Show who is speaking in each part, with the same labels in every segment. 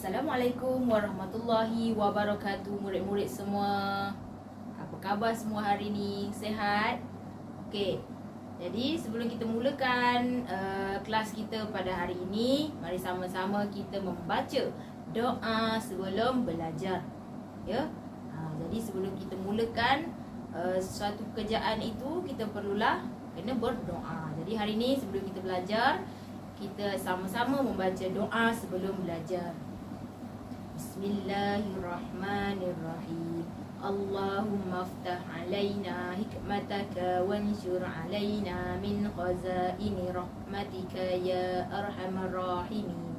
Speaker 1: Assalamualaikum warahmatullahi wabarakatuh, murid-murid semua. Apa khabar semua hari ni? Sihat? Okey. Jadi sebelum kita mulakan kelas kita pada hari ini, mari sama-sama kita membaca doa sebelum belajar. Ya. Jadi sebelum kita mulakan sesuatu pekerjaan itu, kita perlulah kena berdoa. Jadi hari ini sebelum kita belajar, kita sama-sama membaca doa sebelum belajar. Bismillahirrahmanirrahim. Allahumma aftah alaina hikmataka wanshur alaina min khazaini rahmatika ya arhamar rahimin.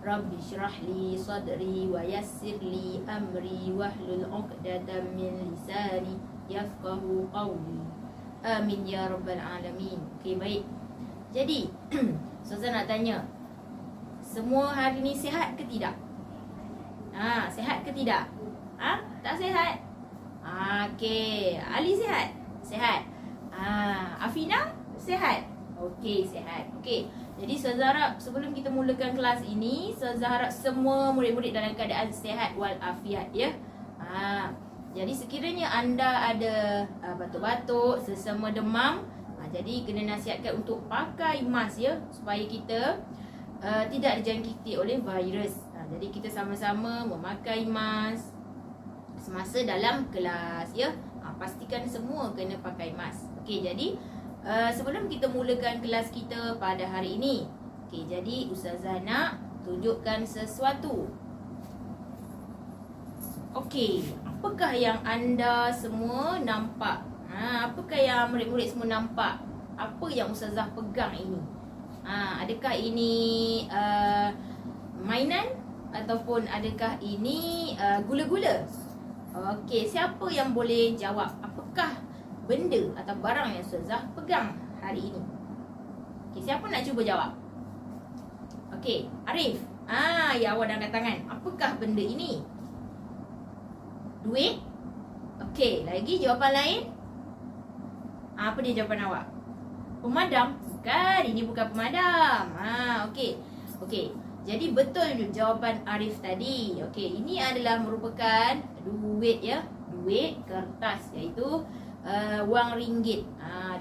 Speaker 1: Rabbi syrah li sadri wa yassir li amri wahlul 'uqdatam min lisani yafqahu qawli. Amin ya rabbal alamin. Okey, baik. Jadi, Ustazah nak tanya, semua hari ni sihat ke tidak? Sihat ke tidak? Tak sihat? Okey. Ali sihat? Sihat. Afina sihat? Okey, sihat. Okey. Jadi Ustazah harap sebelum kita mulakan kelas ini, Ustazah harap semua murid-murid dalam keadaan sihat walafiat ya. Jadi sekiranya anda ada batuk-batuk, sesama demam, jadi kena nasihatkan untuk pakai mask ya, supaya kita tidak dijangkiti oleh virus. Jadi kita sama-sama memakai mask semasa dalam kelas ya. Pastikan semua kena pakai mask. Okey, jadi sebelum kita mulakan kelas kita pada hari ini, okey, jadi Ustazah nak tunjukkan sesuatu. Okey, apakah yang anda semua nampak? Apakah yang murid-murid semua nampak? Apa yang Ustazah pegang ini? Adakah ini mainan? Ataupun adakah ini gula-gula? Okey, siapa yang boleh jawab apakah benda atau barang yang Ustazah pegang hari ini? Okey, siapa nak cuba jawab? Okey, Arif. Ya, awak dah angkat tangan. Apakah benda ini? Duit? Okey, lagi jawapan lain? Apa dia jawapan awak? Pemadam? Bukan, ini bukan pemadam. Okey. Okey. Jadi betul jawapan Arif tadi. Okey, ini adalah merupakan duit ya, duit kertas, iaitu wang ringgit.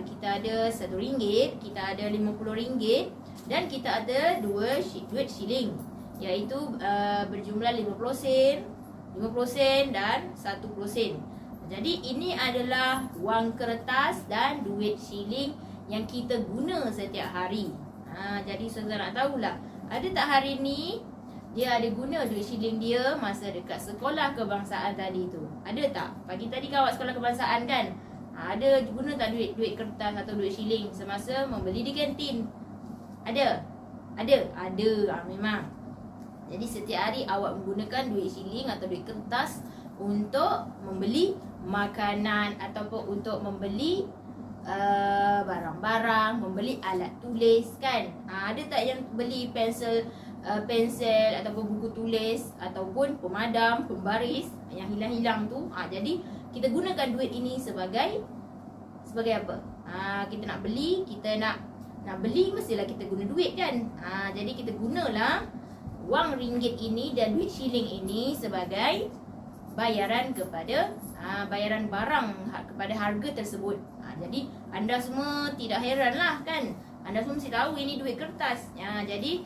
Speaker 1: Kita ada RM1, kita ada RM50 dan kita ada duit shilling, iaitu berjumlah 50 sen, 50 sen dan 10 sen. Jadi ini adalah wang kertas dan duit shilling yang kita guna setiap hari. Jadi Ustazah nak tahulah, ada tak hari ni dia ada guna duit shilling dia masa dekat sekolah kebangsaan tadi tu? Ada tak? Pagi tadi kan awak sekolah kebangsaan kan? Ada guna tak duit kertas atau duit shilling semasa membeli di kantin? Ada? Ada. Memang. Jadi setiap hari awak menggunakan duit shilling atau duit kertas untuk membeli makanan ataupun untuk membeli barang-barang, membeli alat tulis kan. Ada tak yang beli pensel ataupun buku tulis ataupun pemadam, pembaris yang hilang-hilang tu? Jadi kita gunakan duit ini sebagai apa? Kita nak beli, kita nak beli mestilah kita guna duit kan. Jadi kita gunalah wang ringgit ini dan duit shilling ini sebagai bayaran kepada bayaran barang kepada harga tersebut. Jadi anda semua tidak heranlah kan? Anda semua mesti tahu ini duit kertas. Jadi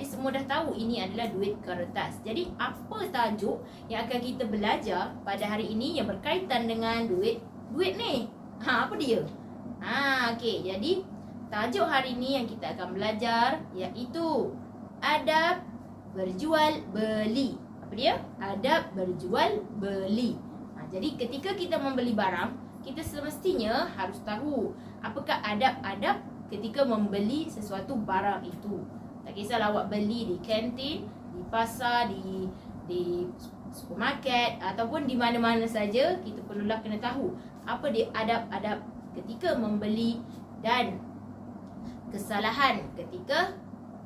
Speaker 1: semua dah tahu ini adalah duit kertas. Jadi apa tajuk yang akan kita belajar pada hari ini yang berkaitan dengan duit ni? Apa dia? Okey, jadi tajuk hari ini yang kita akan belajar iaitu adab berjual beli. Apa dia? Adab berjual beli. Jadi ketika kita membeli barang, kita semestinya harus tahu apakah adab-adab ketika membeli sesuatu barang itu. Tak kisahlah awak beli di kantin, di pasar, di supermarket ataupun di mana-mana saja, kita perlulah kena tahu apa dia adab-adab ketika membeli dan kesalahan ketika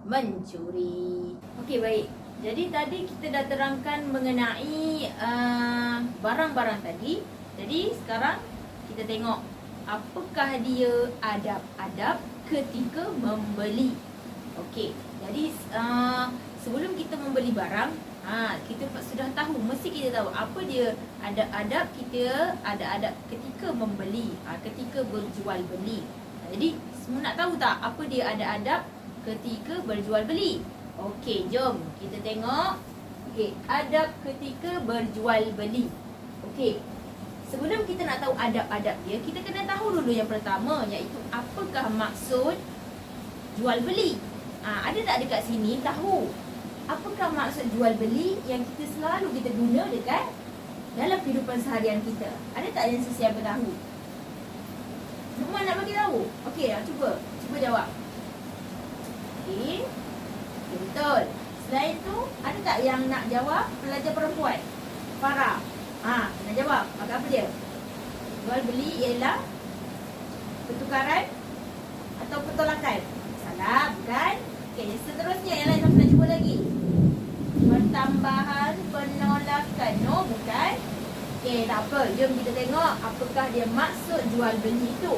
Speaker 1: mencuri. Okey, baik. Jadi tadi kita dah terangkan mengenai barang-barang tadi. Jadi sekarang kita tengok apakah dia adab-adab ketika membeli. Okey, jadi sebelum kita membeli barang, kita sudah tahu, mesti kita tahu apa dia adab-adab kita, adab-adab ketika membeli, ketika berjual beli. Jadi semua nak tahu tak apa dia adab-adab ketika berjual beli? Okey, jom kita tengok. Okey, adab ketika berjual beli. Okey, sebelum kita nak tahu adab-adab dia, kita kena tahu dulu yang pertama, iaitu apakah maksud jual beli. Ada tak dekat sini tahu apakah maksud jual beli yang kita selalu kita guna dekat dalam kehidupan seharian kita? Ada tak yang sesiapa tahu? Semua nak bagi tahu? Okey, cuba jawab. Okey, betul. Selain tu, ada tak yang nak jawab? Pelajar perempuan Farah, nak jawab. Maka apa dia? Jual beli ialah pertukaran atau pertolakan. Salah, bukan? Okey, seterusnya yang lain nak cuba lagi. Pertambahan, penolakan. No, bukan? Okey, tak apa. Jom kita tengok apakah dia maksud jual beli itu.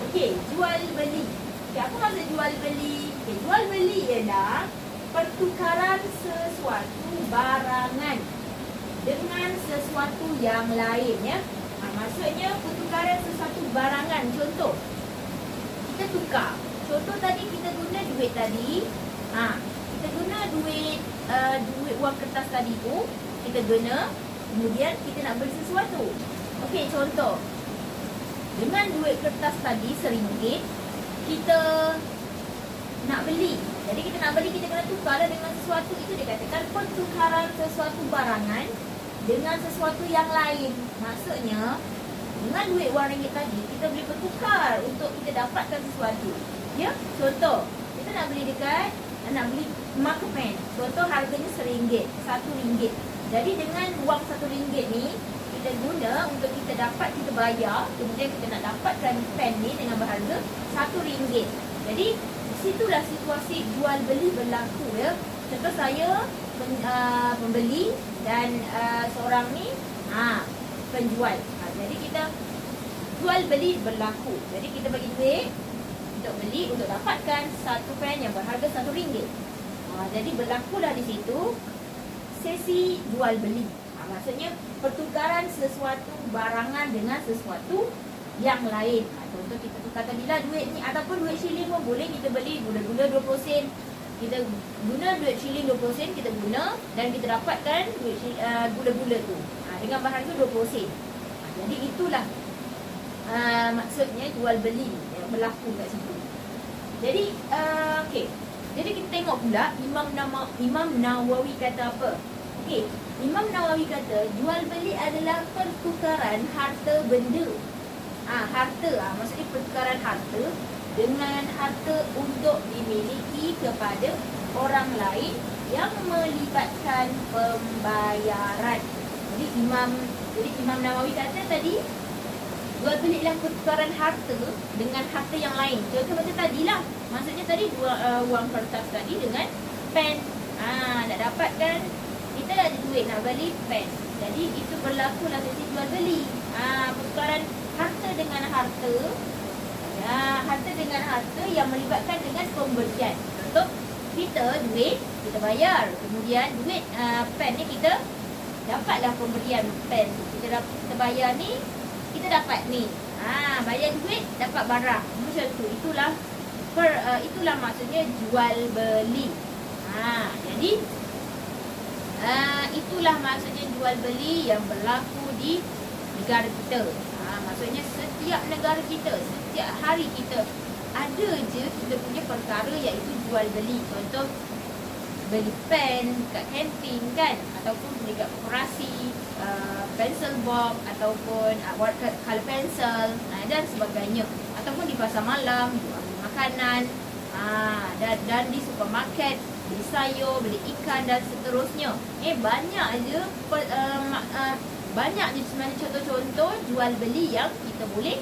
Speaker 1: Okey, jual beli. Okey, apa maksud jual beli? Okey, jual beli ialah pertukaran sesuatu barangan dengan sesuatu yang lain, ya. Maksudnya pertukaran sesuatu barangan. Contoh, kita tukar. Contoh tadi kita guna duit tadi. Kita guna duit wang kertas tadi tu. Kita guna, kemudian kita nak beli sesuatu. Okey, contoh. Dengan duit kertas tadi RM1, kita nak beli. Jadi kita nak beli, kita kena tukarlah dengan sesuatu. Itu dikatakan pertukaran sesuatu barangan dengan sesuatu yang lain. Maksudnya, dengan duit RM1 tadi, kita boleh bertukar untuk kita dapatkan sesuatu. Ya, contoh, kita nak beli marker pen. Contoh harganya RM1, RM1. Jadi dengan wang RM1 ni, kita guna untuk kita dapat, kita bayar. Kemudian kita nak dapatkan pen ni dengan berharga RM1. Jadi, situlah situasi jual beli berlaku, ya. Contoh saya pembeli dan seorang ni penjual. Jadi kita jual beli berlaku. Jadi kita bagi duit untuk beli, untuk dapatkan satu pen yang berharga RM1. Jadi berlakulah di situ sesi jual beli. Maksudnya pertukaran sesuatu barangan dengan sesuatu yang lain. Contoh kita tukar tadilah duit ni, ataupun duit shilling pun boleh. Kita beli gula-gula 20 sen. Kita guna duit shilling 20 sen, kita guna dan kita dapatkan duit gula-gula tu dengan berharga 20 sen. Jadi itulah maksudnya jual beli yang berlaku kat situ. Jadi okey. Jadi kita tengok pula Imam Nawawi kata apa? Okey, Imam Nawawi kata jual beli adalah pertukaran harta benda. Harta, maksudnya pertukaran harta dengan harta untuk dimiliki kepada orang lain yang melibatkan pembayaran. Jadi Imam Nawawi kata tadi jual beli adalah pertukaran harta dengan harta yang lain. Contoh macam tadilah. Maksudnya tadi wang kertas tadi dengan pen. Nak dapatkan, kita ada duit nak beli pen. Jadi itu berlakulah sesi jual beli. Pertukaran harta dengan harta. Harta dengan harta yang melibatkan dengan pemberian. Contoh, kita duit, kita bayar. Kemudian duit pen ni kita dapatlah pemberian pen. Kita bayar ni, kita dapat ni. Bayar duit, dapat barang. Macam tu. Itulah maksudnya jual beli. Jadi itulah maksudnya jual beli yang berlaku di negara kita. Maksudnya setiap negara kita, setiap hari kita ada je kita punya perkara iaitu jual beli. Contoh, beli pen kat kantin kan, ataupun beli kat koperasi, pencil box ataupun color pencil dan sebagainya, ataupun di pasar malam jual makanan, dan di supermarket beli sayur, beli ikan dan seterusnya. Banyak je banyak je sebenarnya contoh-contoh jual beli yang kita boleh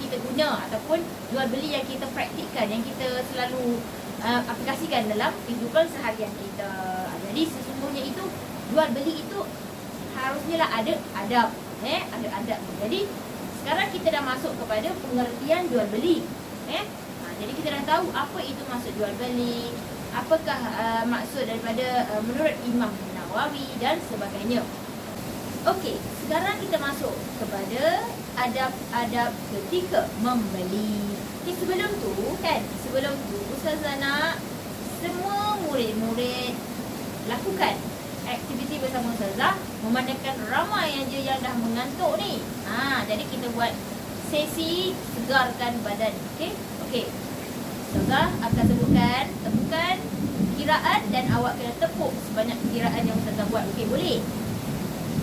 Speaker 1: kita guna, ataupun jual beli yang kita praktikkan, yang kita selalu aplikasikan dalam kehidupan seharian kita. Jadi sesungguhnya itu jual beli itu harusnya lah ada adab, ada adab. Jadi sekarang kita dah masuk kepada pengertian jual beli. Jadi kita dah tahu apa itu maksud jual beli, apakah maksud daripada menurut Imam Nawawi dan sebagainya. Okey, sekarang kita masuk kepada adab-adab ketika membeli. Okay, sebelum tu Ustazah nak semua murid-murid lakukan aktiviti bersama Ustazah, memandangkan ramai yang dah mengantuk ni. Jadi kita buat sesi segarkan badan. Okey. Ustazah akan temukan kiraan dan awak kena tepuk sebanyak kiraan yang Ustazah buat. Okey, boleh?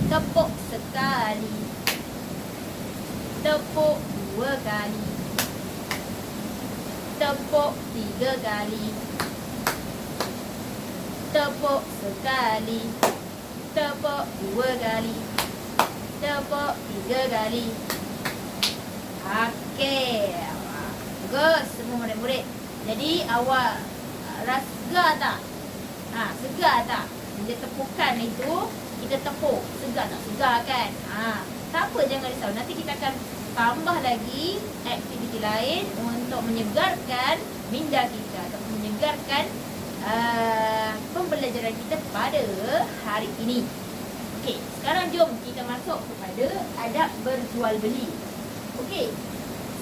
Speaker 1: Tepuk sekali. Tepuk 2 kali. Tepuk 3 kali. Tepuk sekali. Tepuk 2 kali. Tepuk 3 kali. Okey. Bagus semua murid-murid. Jadi awak segar tak? Segar tak? Bila tepukan itu kita tepuk. Segar tak? Segar kan? Tak apa, jangan risau. Nanti kita akan tambah lagi aktiviti lain untuk menyegarkan minda kita ataupun menyegarkan pembelajaran kita pada hari ini. Okey, sekarang jom kita masuk kepada adab berjual beli. Okey,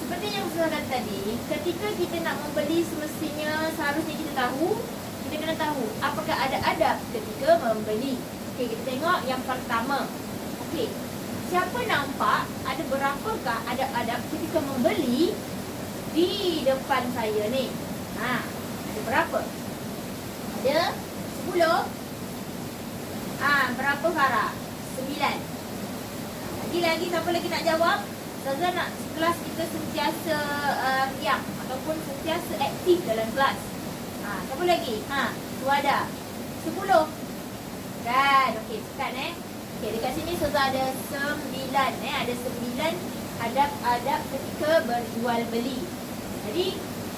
Speaker 1: seperti yang saya kata tadi, ketika kita nak membeli semestinya seharusnya kita kena tahu apakah ada adab ketika membeli. Okey, kita tengok yang pertama. Okey, siapa nampak ada berapakah adab-adab ketika membeli di depan saya ni? Ada berapa? Ada 10. Berapa Farah? 9. Lagi siapa lagi nak jawab? Ustazah nak kelas kita sentiasa riang ataupun sentiasa aktif dalam kelas. Siapa lagi? Tu ada 10. Kan? Okey, cekat Okey, dekat sini Ustazah ada 9. Ada 9 adab-adab ketika berjual beli. Jadi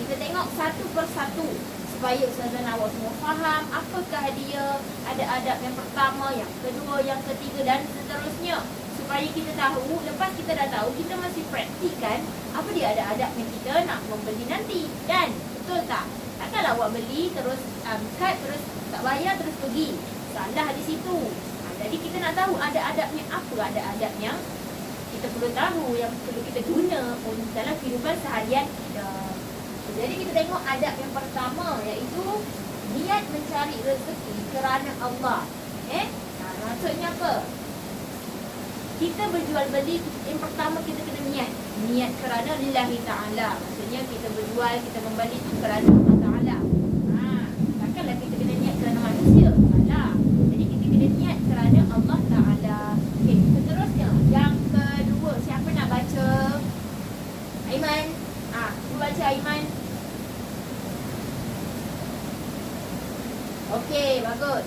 Speaker 1: kita tengok satu persatu supaya Ustazah nak awak semua faham apakah dia ada adab yang pertama, yang kedua, yang ketiga dan seterusnya. Supaya kita tahu, lepas kita dah tahu, kita masih praktikan apa dia ada adab yang kita nak membeli nanti. Dan betul tak? Takkanlah awak beli terus kad, terus tak bayar, terus pergi. Salah di situ. Jadi kita nak tahu ada adabnya apa, ada adab yang kita perlu tahu, yang perlu kita guna dalam kehidupan seharian kita. Jadi kita tengok adab yang pertama, iaitu niat mencari rezeki kerana Allah. Maksudnya apa? Kita berjual beli, yang pertama kita kena niat kerana lillahi ta'ala. Maksudnya kita berjual, kita membeli kerana Allah Ta'ala. Takkanlah kita kena niat kerana manusia. Salah. Jadi kita kena niat kerana Allah Ta'ala. Okey, seterusnya yang kedua, siapa nak baca? Aiman. Cuba baca Aiman. Okey, bagus.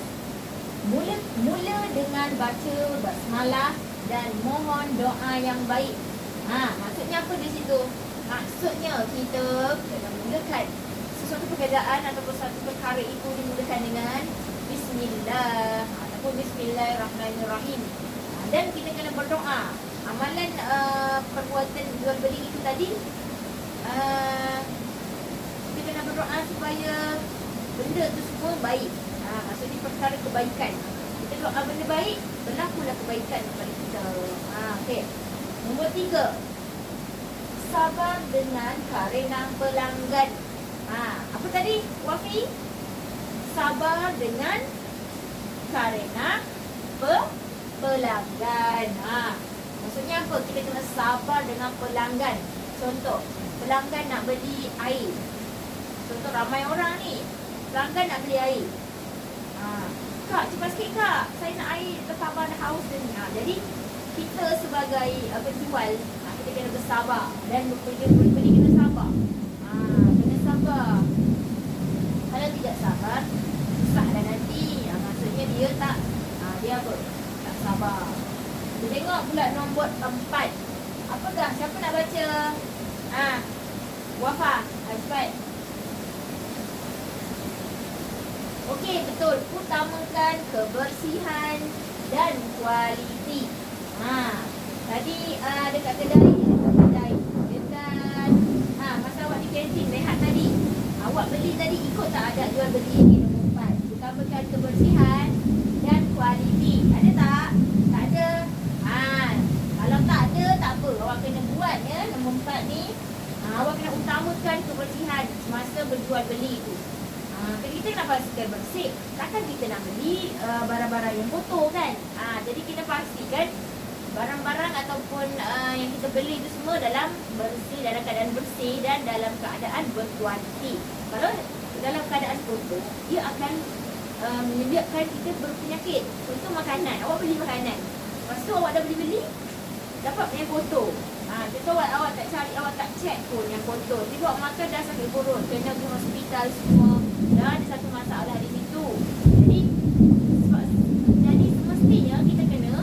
Speaker 1: Mula dengan baca basmalah dan mohon doa yang baik. Maksudnya apa di situ? Maksudnya kita kena mulakan sesuatu pekerjaan ataupun satu perkara itu dimulakan dengan Bismillah ataupun Bismillahirrahmanirrahim. Dan kita kena berdoa. Amalan perbuatan jual beli itu tadi, kita kena berdoa supaya benda itu semua baik. Maksudnya perkara kebaikan. Kita doa benda baik, berlakulah kebaikan kepada kita. Okey. Nombor 3. Sabar dengan kerana pelanggan. Apa tadi, Wafi? Sabar dengan kerana pelanggan. Maksudnya apa? Kita kena sabar dengan pelanggan. Contoh, pelanggan nak beli air. Contoh, ramai orang ni, pelanggan nak beli air. Kak, cepat sikit kak, saya nak air, tersabar dah haus ni. Jadi kita sebagai penjual, kita kena bersabar. Dan pembeli kena sabar. Kena sabar. Kalau tidak sabar, susahlah nanti. Maksudnya dia tak, dia apa? Tak sabar. Kita tengok pula nombor 4. Apakah? Siapa nak baca? Wafa, cepat. Okey, betul. Utamakan kebersihan dan kualiti. Tadi dekat kedai, dekat masa awak di kantin rehat tadi, Awak beli tadi ikut tak ada jual beli ni nombor 4. Utamakan kebersihan dan kualiti. Ada tak? Tak ada. Kalau tak ada, tak apa. Awak kena buat ya nombor 4 ni. Awak kena utamakan kebersihan semasa berjual beli tu. Kita nak pastikan bersih. Takkan kita nak beli barang-barang yang kotor kan? Jadi kita pastikan barang-barang ataupun yang kita beli itu semua dalam keadaan bersih dan dalam keadaan berkualiti. Kalau dalam keadaan kotor, dia akan menyebabkan kita berpenyakit. Contoh makanan, awak beli makanan, lepas tu awak dah beli dapat yang kotor. Contoh awak tak cari, awak tak check pun yang kotor, tiba awak makan dah sakit perut, kena pergi hospital semua. Dah ada satu masalah di situ. Jadi semestinya kita kena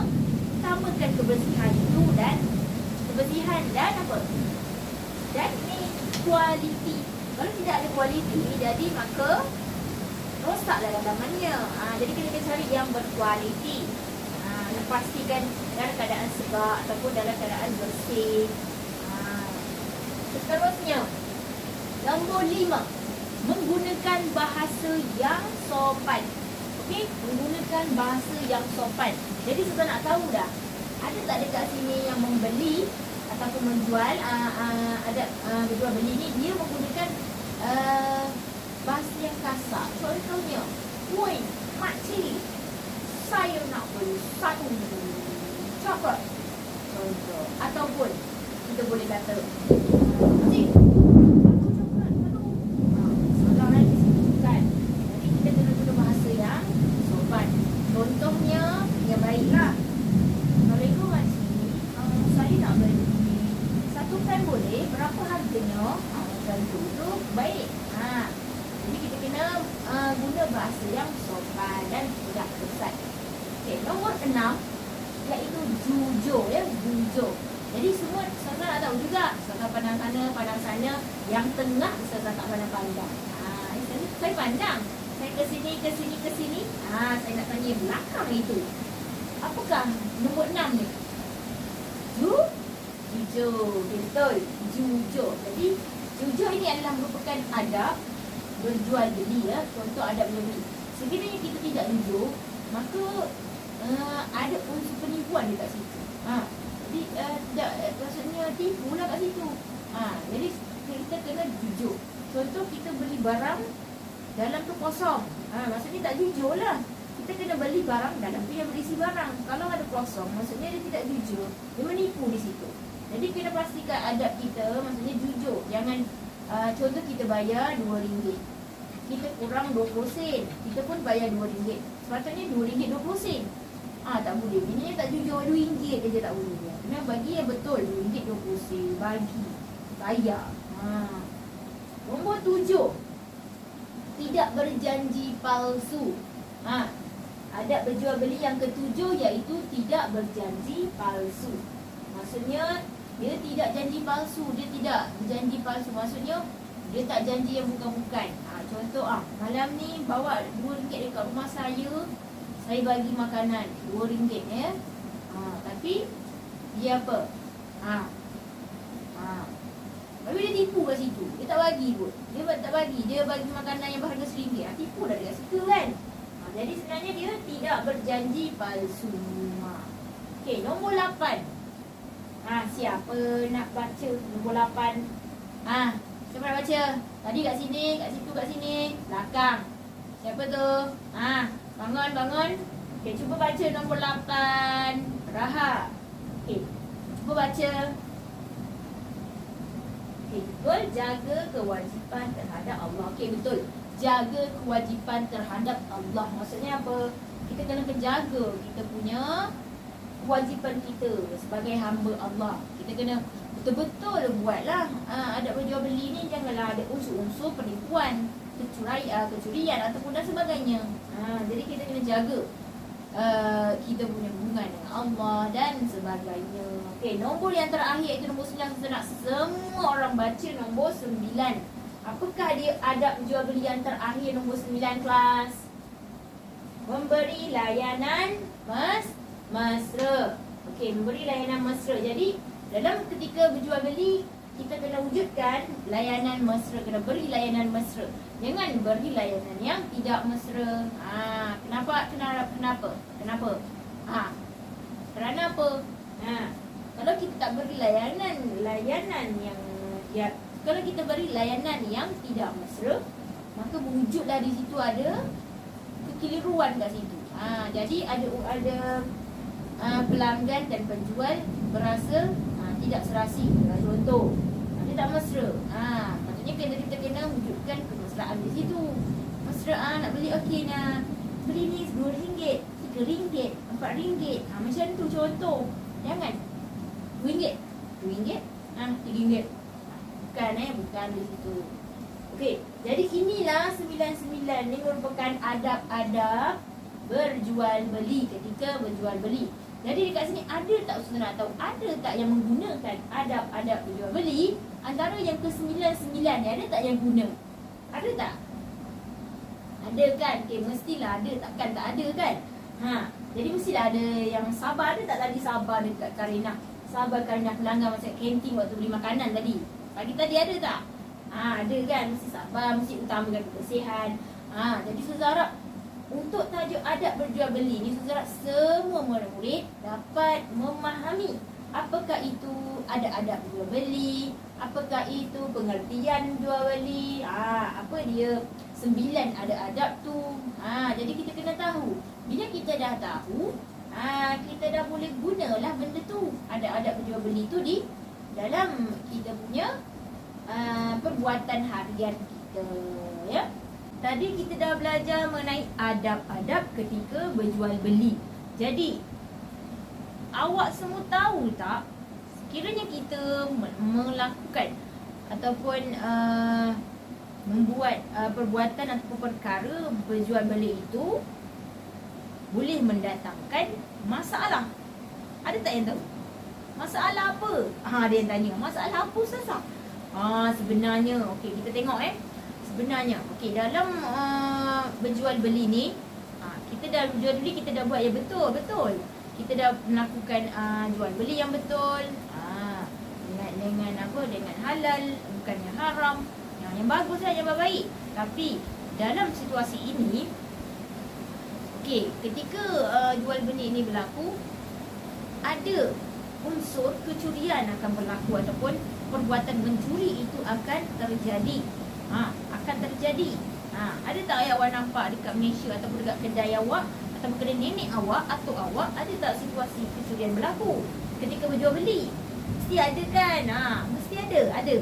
Speaker 1: utamakan kebersihan itu dan apa? Dan ni kualiti. Kalau tidak ada kualiti, jadi maka rosaklah dalamannya. Jadi kita cari yang berkualiti. Pastikan dalam keadaan segar ataupun dalam keadaan bersih. Seterusnya, nombor 5, menggunakan bahasa yang sopan. Okey, menggunakan bahasa yang sopan. Jadi kita nak tahu dah, ada tak dekat sini yang membeli ataupun menjual, ada berjual beli ni dia menggunakan bahasa yang kasar. Contohnya, "Woi, makcik, saya nak beli satu coklat." Contoh. Ataupun kita boleh kata, "Makcik, satu coklat satu." Sekarang di situ kan. Jadi kita kena guna bahasa yang sopan. Contohnya yang baiklah. "Assalamualaikum makcik, saya nak beli satu pen boleh? Berapa harganya?" Macam tu baik. Jadi kita kena guna bahasa yang sopan dan tidak kesat. Okey, nombor 6 iaitu jujur ya, jujur. Jadi semua saya nak tahu juga, saya pandang sana, pandang sana, yang tengah saya tak pandang-pandang. Saya pandang, saya ke sini, ke sini, ke sini. Saya nak tanya belakang itu. Apakah nombor 6 ni? Jujur. Betul, jujur. Jadi jujur ini adalah merupakan adab berjual beli ya. Contoh adab berjual beli. Sekiranya kita tidak jujur, maka ada unsur penipuan dekat situ. Jadi maksudnya tipu lah kat situ. Jadi kita kena jujur. Contoh kita beli barang dalam tu kosong. Maksudnya tak jujur lah. Kita kena beli barang dalam tu yang berisi barang. Kalau ada kosong, maksudnya dia tidak jujur. Dia menipu di situ. Jadi kena pastikan adab kita, maksudnya jujur. Jangan contoh kita bayar RM2, kita kurang 20 sen, kita pun bayar RM2. Sepatutnya RM2.20. Tak boleh. Ini tak jujur, RM2 je tak boleh. Kena bagi yang betul, RM2.20. Bagi, bayar. Nombor 7, tidak berjanji palsu. Adab berjual beli yang ketujuh iaitu tidak berjanji palsu. Maksudnya dia tidak janji palsu, dia tidak berjanji palsu. Maksudnya dia tak janji yang bukan-bukan. Contoh malam ni bawa RM2 dekat rumah saya bagi makanan RM2 ya. Tapi dia apa? Tapi dia tipu kat situ. Dia tak bagi pun. Dia tak bagi. Dia bagi makanan yang berharga RM1. Tipu dah dekat situ kan. Jadi sebenarnya dia tidak berjanji palsu. Okey, nombor 8. Siapa nak baca nombor 8? Siapa nak baca? Tadi kat sini, kat situ, kat sini. Belakang. Siapa tu? Bangun. Okey, cuba baca nombor 8. Raha. Okey, cuba baca. Okey, betul. Jaga kewajipan terhadap Allah. Okey, betul. Jaga kewajipan terhadap Allah. Maksudnya apa? Kita kena menjaga kita punya kewajipan kita sebagai hamba Allah. Kita kena betul-betul buatlah. Adab berjual beli ni janganlah ada unsur-unsur penipuan, kecurian ataupun dan sebagainya. Jadi kita kena jaga kita punya hubungan dengan Allah dan sebagainya. Okey, nombor yang terakhir iaitu nombor 9. Kita nak semua orang baca nombor 9. Apakah dia adab jual beli yang terakhir nombor 9 kelas? Memberi layanan mesra. Okey, memberi layanan mesra. Jadi dalam ketika berjual beli, kita kena wujudkan layanan mesra, kena beri layanan mesra. Jangan beri layanan yang tidak mesra. Kenapa? Kerana apa? Kalau kita tak beri layanan yang kalau kita beri layanan yang tidak mesra, maka wujudlah di situ ada kekeliruan kat situ. Jadi ada pelanggan dan penjual berasa tidak serasi. Contoh, dia tak mesra. Maksudnya kita kena wujudkan kemesraan di situ. Mesra, nak beli okey, nak beli ni RM2, RM3, RM4. Macam tu contoh. Jangan RM2, RM3. Bukan di situ. Okey, jadi inilah 99 ni merupakan adab-adab berjual beli ketika berjual beli. Jadi dekat sini ada tak saudara tahu? Ada tak yang menggunakan adab-adab berjual beli? Antara yang ke-99 ni ada tak yang guna? Ada tak? Ada kan? Okey, mestilah ada, takkan tak ada kan? Jadi mestilah ada yang sabar. Ada tak tadi sabar dekat Karina? Sabar Karina pelanggan masuk kantin waktu beli makanan tadi. Pagi tadi ada tak? Ada kan? Mesti sabar, mesti utamakan kebersihan. Jadi saudara, untuk tajuk adab berjual beli ni, saudara semua murid dapat memahami apakah itu adab-adab berjual beli, apakah itu pengertian jual beli, apa dia 9 adab-adab tu. Jadi kita kena tahu. Bila kita dah tahu, kita dah boleh gunalah benda tu, adab-adab berjual beli tu di dalam kita punya perbuatan harian kita, ya. Tadi kita dah belajar mengenai adab-adab ketika berjual beli. Jadi awak semua tahu tak, sekiranya kita melakukan ataupun membuat perbuatan ataupun perkara berjual beli itu boleh mendatangkan masalah. Ada tak yang tahu? Masalah apa? Ada yang tanya, masalah apa Ustazah? Sebenarnya, okey, kita tengok sebenarnya, okey, dalam berjual beli ni, kita dah berjual beli, kita dah buat yang betul. Kita dah melakukan jual beli yang betul, dengan apa? Dengan halal, bukan yang haram, yang baguslah, yang baik. Tapi dalam situasi ini, okey, ketika jual beli ini berlaku, ada unsur kecurian akan berlaku ataupun perbuatan mencuri itu akan terjadi. Ada tak awak nampak dekat Malaysia ataupun dekat kedai awak ataupun kedai nenek awak atau awak, ada tak situasi kecurian berlaku ketika berjual beli? Mesti ada kan? Mesti ada. Ada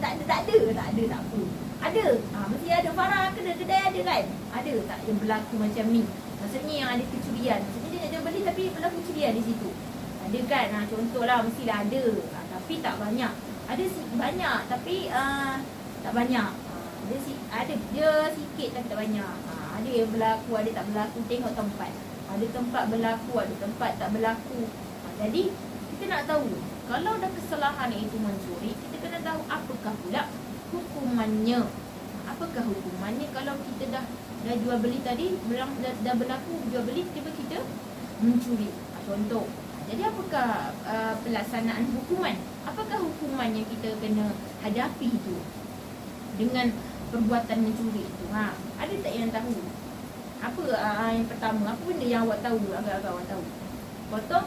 Speaker 1: tak ada? Tak apa. Ada. Mesti ada. Farah kedai ada kan? Ada tak yang berlaku macam ni? Maksudnya yang ada kecurian. Maksudnya dia nak jual beli tapi berlaku kecurian di situ. Ada kan? Contohlah, mestilah ada. Tapi tak banyak. Ada banyak tapi tak banyak. Ada dia sikit tapi tak banyak. Ada yang berlaku, ada tak berlaku, tengok tempat. Ada tempat berlaku, ada tempat tak berlaku. Jadi kita nak tahu, kalau dah kesalahan itu mencuri, kita kena tahu apakah pula hukumannya. Apakah hukumannya kalau kita dah jual beli tadi, dah berlaku jual beli, tiba kita mencuri. Contoh. Jadi apakah pelaksanaan hukuman? Apakah hukuman yang kita kena hadapi itu dengan perbuatan mencuri itu? Ada tak yang tahu? Apa yang pertama? Apa benda yang awak tahu? Agak-agak awak tahu. Potong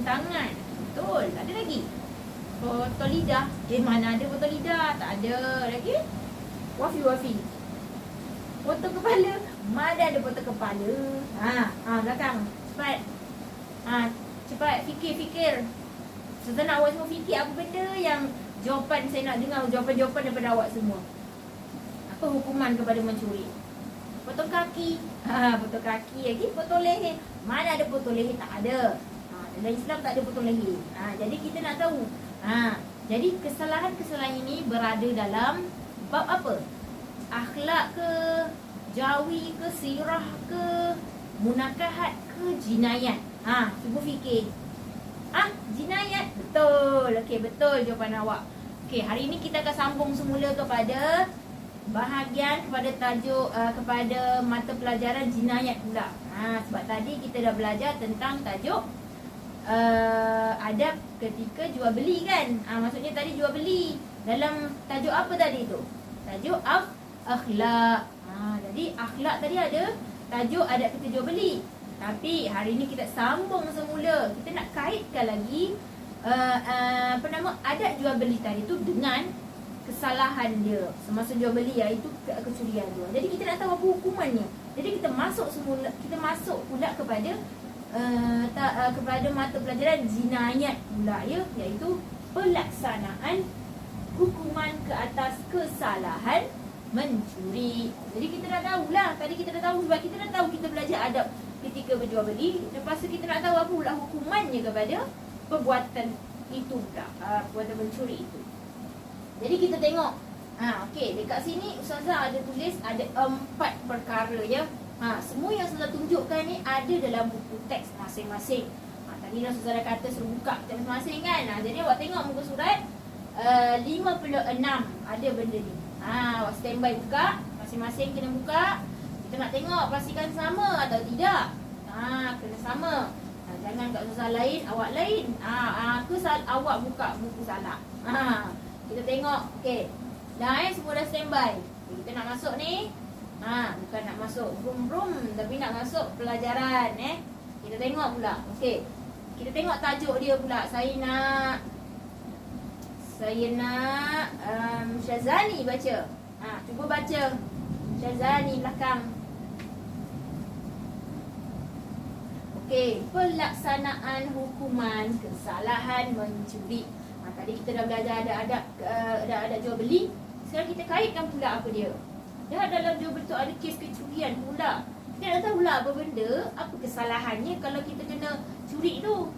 Speaker 1: tangan. Betul. Ada lagi? Potong lidah. Mana ada potong lidah? Tak ada. Lagi? Wafi. Potong kepala. Mana ada potong kepala? Belakang. Cepat fikir. Saya nak awak semua fikir apa benda yang jawapan saya nak dengar, jawapan-jawapan daripada awak semua. Apa hukuman kepada mencuri? Potong kaki. Potong kaki lagi, potong leher. Mana ada potong leher? Tak ada. Dalam Islam tak ada potong leher. Jadi kita nak tahu. Jadi kesalahan-kesalahan ini berada dalam bab apa? Akhlak ke, jawi ke, sirah ke, munakahat ke, jinayat. Cuba fikir. Jinayat. Betul. Okey, betul jawapan awak. Okey, hari ini kita akan sambung semula kepada bahagian, kepada tajuk, kepada mata pelajaran jinayat pula. Sebab tadi kita dah belajar tentang tajuk adab ketika jual beli kan. Maksudnya tadi jual beli dalam tajuk apa tadi tu? Tajuk akhlak. Jadi akhlak tadi ada tajuk adab kita jual beli. Tapi hari ni kita sambung semula. Kita nak kaitkan lagi adab jual beli tadi tu dengan kesalahan dia semasa jual beli, iaitu kecurian tu. Jadi kita nak tahu apa hukumannya. Jadi kita masuk pula kepada kepada mata pelajaran jinayat pula ya, iaitu pelaksanaan hukuman ke atas kesalahan mencuri. Jadi kita dah tahulah, tadi kita dah tahu, sebab kita dah tahu kita belajar adab ketika berjual beli. Lepas tu kita nak tahu apa pula hukumannya kepada perbuatan itu pula, perbuatan mencuri itu. Jadi kita tengok, okey, dekat sini Ustazah ada tulis ada 4 perkara ya. Semua yang Ustazah tunjukkan ni ada dalam buku teks masing-masing. Tadi dah Ustazah dah kata suruh buka teks masing-masing kan. Jadi awak tengok muka surat 56 ada benda ni. Awak standby buka, masing-masing kena buka. Kita nak tengok pastikan sama atau tidak. Kena sama. Jangan kat Ustazah lain, awak lain. Awak buka buku salah. Kita tengok, okey. Dah semua dah standby. Kita nak masuk ni. Bukan nak masuk brum-brum, tapi nak masuk pelajaran Kita tengok pula. Okey. Kita tengok tajuk dia pula. Saya nak Syazani baca. Cuba baca Syazani belakang. Okey, pelaksanaan hukuman kesalahan mencuri. Tadi kita dah belajar ada jual beli. Sekarang kita kaitkan pula apa dia. Dah dalam jual beli tu ada kes kecurian pula. Kita nak tahu lah apa benda, apa kesalahannya kalau kita kena curi tu.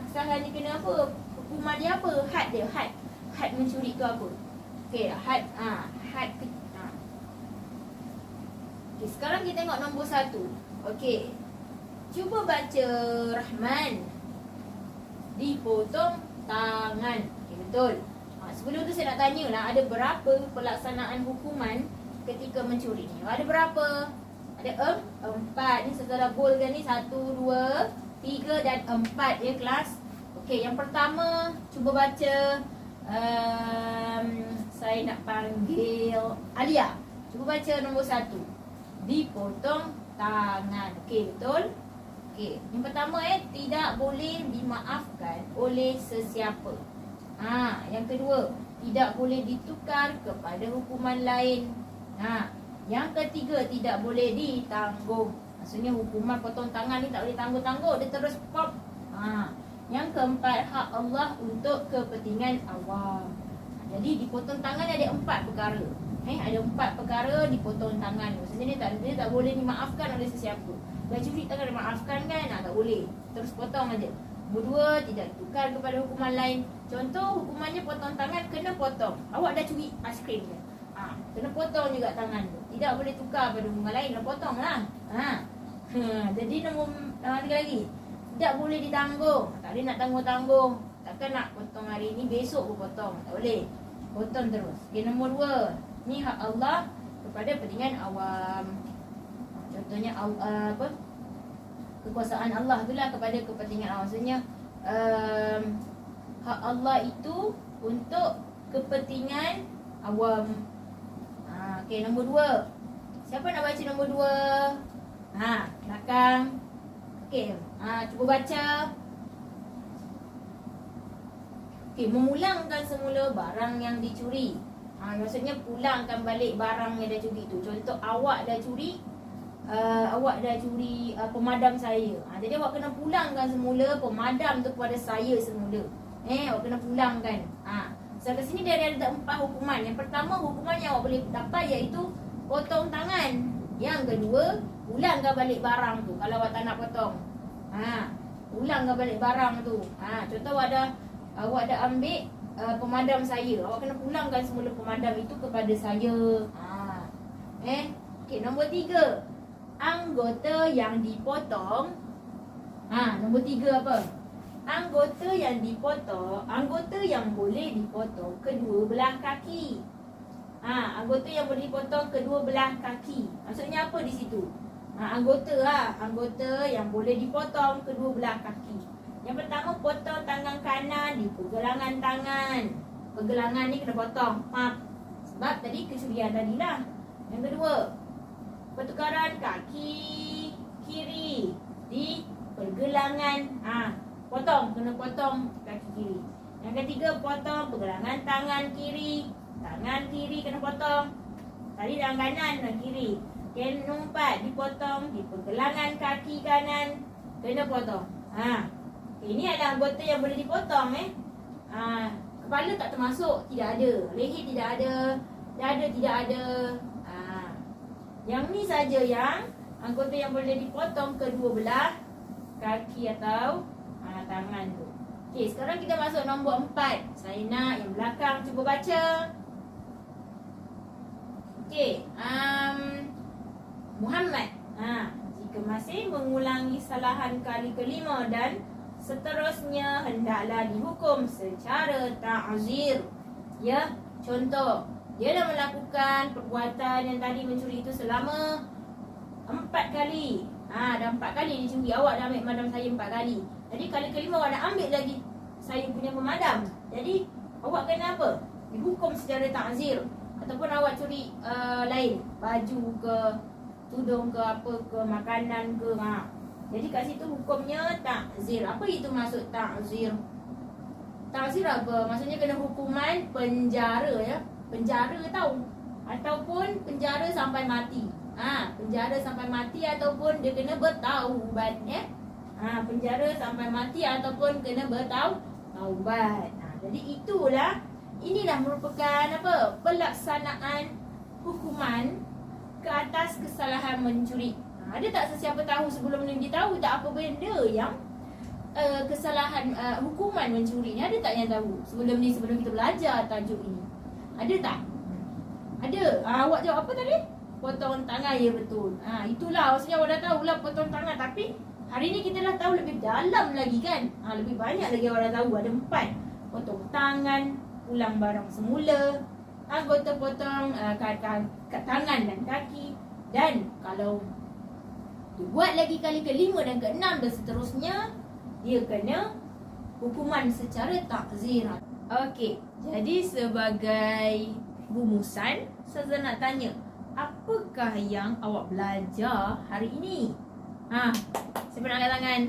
Speaker 1: Kesalahannya kena apa? Hukuman dia apa? Had dia, had mencuri tu apa? Okey, had. Okey, sekarang kita tengok nombor 1. Okey. Cuba baca Rahman. Dipotong tangan. Okey, betul. Sebelum tu saya nak tanya lah, ada berapa pelaksanaan hukuman ketika mencuri ni? Ada berapa? Ada 4. Ni saudara bolkan ni 1, 2, 3 dan 4 ya kelas. Okey, yang pertama cuba baca. Saya nak panggil Alia. Cuba baca nombor 1. Dipotong tangan. Okey, betul? Okey, yang pertama tidak boleh dimaafkan oleh sesiapa. Yang kedua, tidak boleh ditukar kepada hukuman lain. Yang ketiga, tidak boleh ditanggung. Maksudnya hukuman potong tangan ni tak boleh tangguh-tangguh, dia terus pop. Yang keempat, hak Allah untuk kepentingan awam. Jadi dipotong tangan ada 4 perkara. Ada 4 perkara dipotong tangan. Maksudnya dia tak boleh dimaafkan oleh sesiapa. Dah curi takkan dimaafkan kan? Tak boleh. Terus potong aja. Nombor 2, tidak tukar kepada hukuman lain. Contoh hukumannya potong tangan, kena potong. Awak dah curi aiskrim je. Kena potong juga tangan tu. Tidak boleh tukar pada hukuman lain, dah potong lah. Jadi nombor 3 lagi. Tak boleh ditanggung. Tak boleh nak tanggung-tanggung. Takkan nak potong hari ni, besok pun potong. Tak boleh. Potong terus. Okay, nombor 2. Ni hak Allah kepada kepentingan awam. Contohnya kekuasaan Allah itulah kepada kepentingan awam. Maksudnya hak Allah itu untuk kepentingan awam. Okey, nombor 2. Siapa nak baca nombor 2? Belakang. Okey, cuba baca. Okey, memulangkan semula barang yang dicuri. Maksudnya pulangkan balik barang yang dah curi tu. Contoh awak dah curi pemadam saya. Jadi awak kena pulangkan semula pemadam tu kepada saya semula. Awak kena pulangkan. Sampai sini dia ada 4 hukuman. Yang pertama, hukuman yang awak boleh dapat iaitu potong tangan. Yang kedua, pulangkan balik barang tu kalau awak tak nak potong. Pulangkan balik barang tu. Contoh awak dah ambil pemadam saya. Awak kena pulangkan semula pemadam itu kepada saya. Okey, nombor 3. Anggota yang dipotong. Nombor 3 apa? Anggota yang dipotong, anggota yang boleh dipotong kedua belah kaki. Anggota yang boleh dipotong kedua belah kaki. Maksudnya apa di situ? Anggota yang boleh dipotong kedua belah kaki. Yang pertama, potong tangan kanan di pergelangan tangan. Pergelangan ni kena potong. Sebab tadi kecurian tadi lah. Yang kedua, pertukaran kaki kiri di pergelangan. Potong, kena potong kaki kiri. Yang ketiga, potong pergelangan tangan kiri. Tangan kiri kena potong. Tadi tangan kanan dan kiri. Yang empat, dipotong di pergelangan kaki kanan. Kena potong. Ini adalah anggota yang boleh dipotong. Kepala tak termasuk, tidak ada. Leher tidak ada. Dada tidak ada. Yang ni saja yang anggota yang boleh dipotong kedua belah kaki atau tangan tu. Okey, sekarang kita masuk nombor 4. Saya nak yang belakang cuba baca. Okey, Muhammad. Jika masih mengulangi kesalahan kali kelima dan seterusnya, hendaklah dihukum secara ta'zir. Ya, contoh, dia dah melakukan perbuatan yang tadi mencuri itu selama 4 kali. Dah 4 kali dia curi. Awak dah ambil pemadam saya 4 kali. Jadi kali kelima awak nak ambil lagi saya punya pemadam. Jadi awak kena apa? Dihukum secara ta'zir. Ataupun awak curi lain, baju ke, tudung ke, apa ke, makanan ke. Jadi kat situ hukumnya ta'zir. Apa itu maksud ta'zir? Ta'zir apa? Maksudnya kena hukuman penjara, ya. Penjara tahu. Ataupun penjara sampai mati. Penjara sampai mati ataupun dia kena bertaubat, ya. Penjara sampai mati ataupun kena bertaubat. Jadi inilah merupakan apa? Pelaksanaan hukuman ke atas kesalahan mencuri. Ada tak sesiapa tahu sebelum ni dia tahu tak apa benda yang kesalahan hukuman mencuri ni? Ada tak yang tahu sebelum kita belajar tajuk ini? Ada tak? Ada. Awak jawab apa tadi? Potong tangan. Ya, betul. Itulah maksudnya awak dah tahulah potong tangan. Tapi hari ni kita dah tahu lebih dalam lagi kan. Lebih banyak lagi awak dah tahu. Ada 4. Potong tangan, pulang barang semula, anggota potong tangan dan kaki. Dan kalau dibuat lagi kali kelima dan keenam dan seterusnya, dia kena hukuman secara ta'zir. Okey, jadi sebagai rumusan, saya nak tanya, apakah yang awak belajar hari ini? Siapa nak angkat tangan?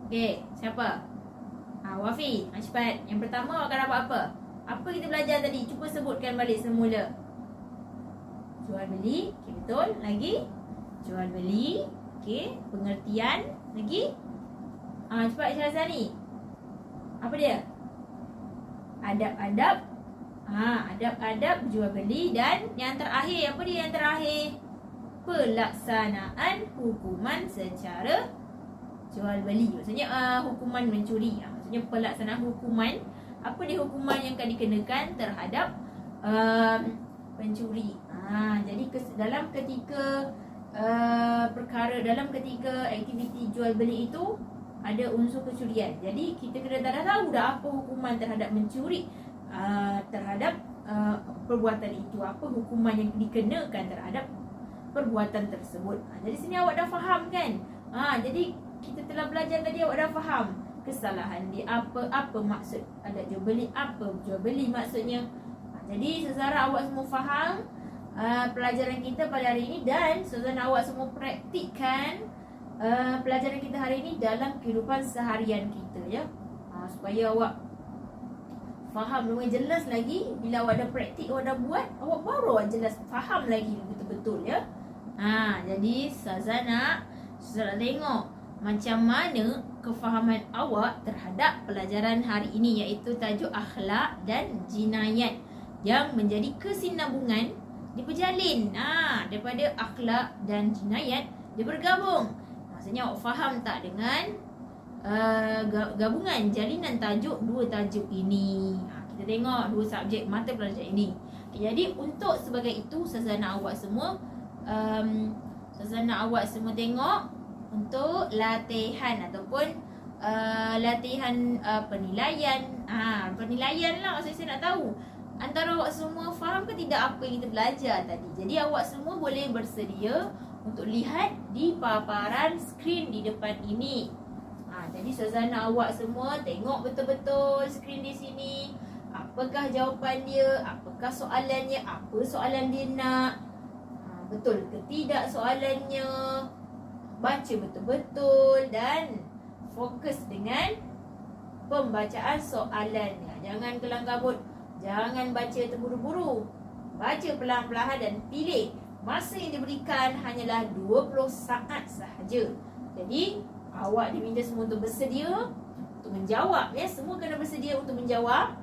Speaker 1: Okey, siapa? Wafi, cepat. Yang pertama awak akan dapat apa? Apa kita belajar tadi? Cuba sebutkan balik semula. Jual beli, okey, betul. Lagi? Jual beli, okey. Pengertian, lagi? Cepat Syahzani. Apa dia? Adab-adab. Adab-adab jual beli. Dan yang terakhir, apa dia yang terakhir? Pelaksanaan hukuman secara jual beli. Maksudnya hukuman mencuri. Maksudnya pelaksanaan hukuman. Apa dia hukuman yang akan dikenakan terhadap pencuri. Jadi dalam ketika dalam ketika aktiviti jual beli itu ada unsur kecurian. Jadi kita kena dah tahu dah apa hukuman terhadap mencuri, terhadap perbuatan itu. Apa hukuman yang dikenakan terhadap perbuatan tersebut. Jadi sini awak dah faham kan? Jadi kita telah belajar tadi, awak dah faham kesalahan dia apa maksud ada jual beli, apa jual beli maksudnya. Jadi Sazara, awak semua faham pelajaran kita pada hari ini, dan Sazara awak semua praktikkan pelajaran kita hari ini dalam kehidupan seharian kita, ya. Supaya awak faham lebih jelas lagi. Bila awak dah praktik, awak dah buat, awak baru awak jelas faham lagi betul-betul, ya. Jadi Sazana tengok macam mana kefahaman awak terhadap pelajaran hari ini, iaitu tajuk akhlak dan jinayat, yang menjadi kesinambungan dia berjalin. Daripada akhlak dan jinayat dia bergabung. Maksudnya awak faham tak dengan gabungan jalinan tajuk dua tajuk ini. Kita tengok dua subjek mata pelajaran ini. Jadi untuk sebagai itu, Sazana awak semua tengok untuk latihan ataupun latihan penilaian. Penilaian lah, maksudnya saya nak tahu antara awak semua faham ke tidak apa yang kita belajar tadi. Jadi awak semua boleh bersedia untuk lihat di paparan skrin di depan ini. Jadi suasana awak semua tengok betul-betul skrin di sini. Apakah jawapan dia? Apakah soalannya? Apa soalan dia nak? Betul ke tidak soalannya? Baca betul-betul dan fokus dengan pembacaan soalannya. Jangan kelang kabut. Jangan baca terburu-buru. Baca perlahan-lahan dan pilih. Masa yang diberikan hanyalah 20 saat sahaja. Jadi awak diminta semua untuk bersedia untuk menjawab, ya. Semua kena bersedia untuk menjawab.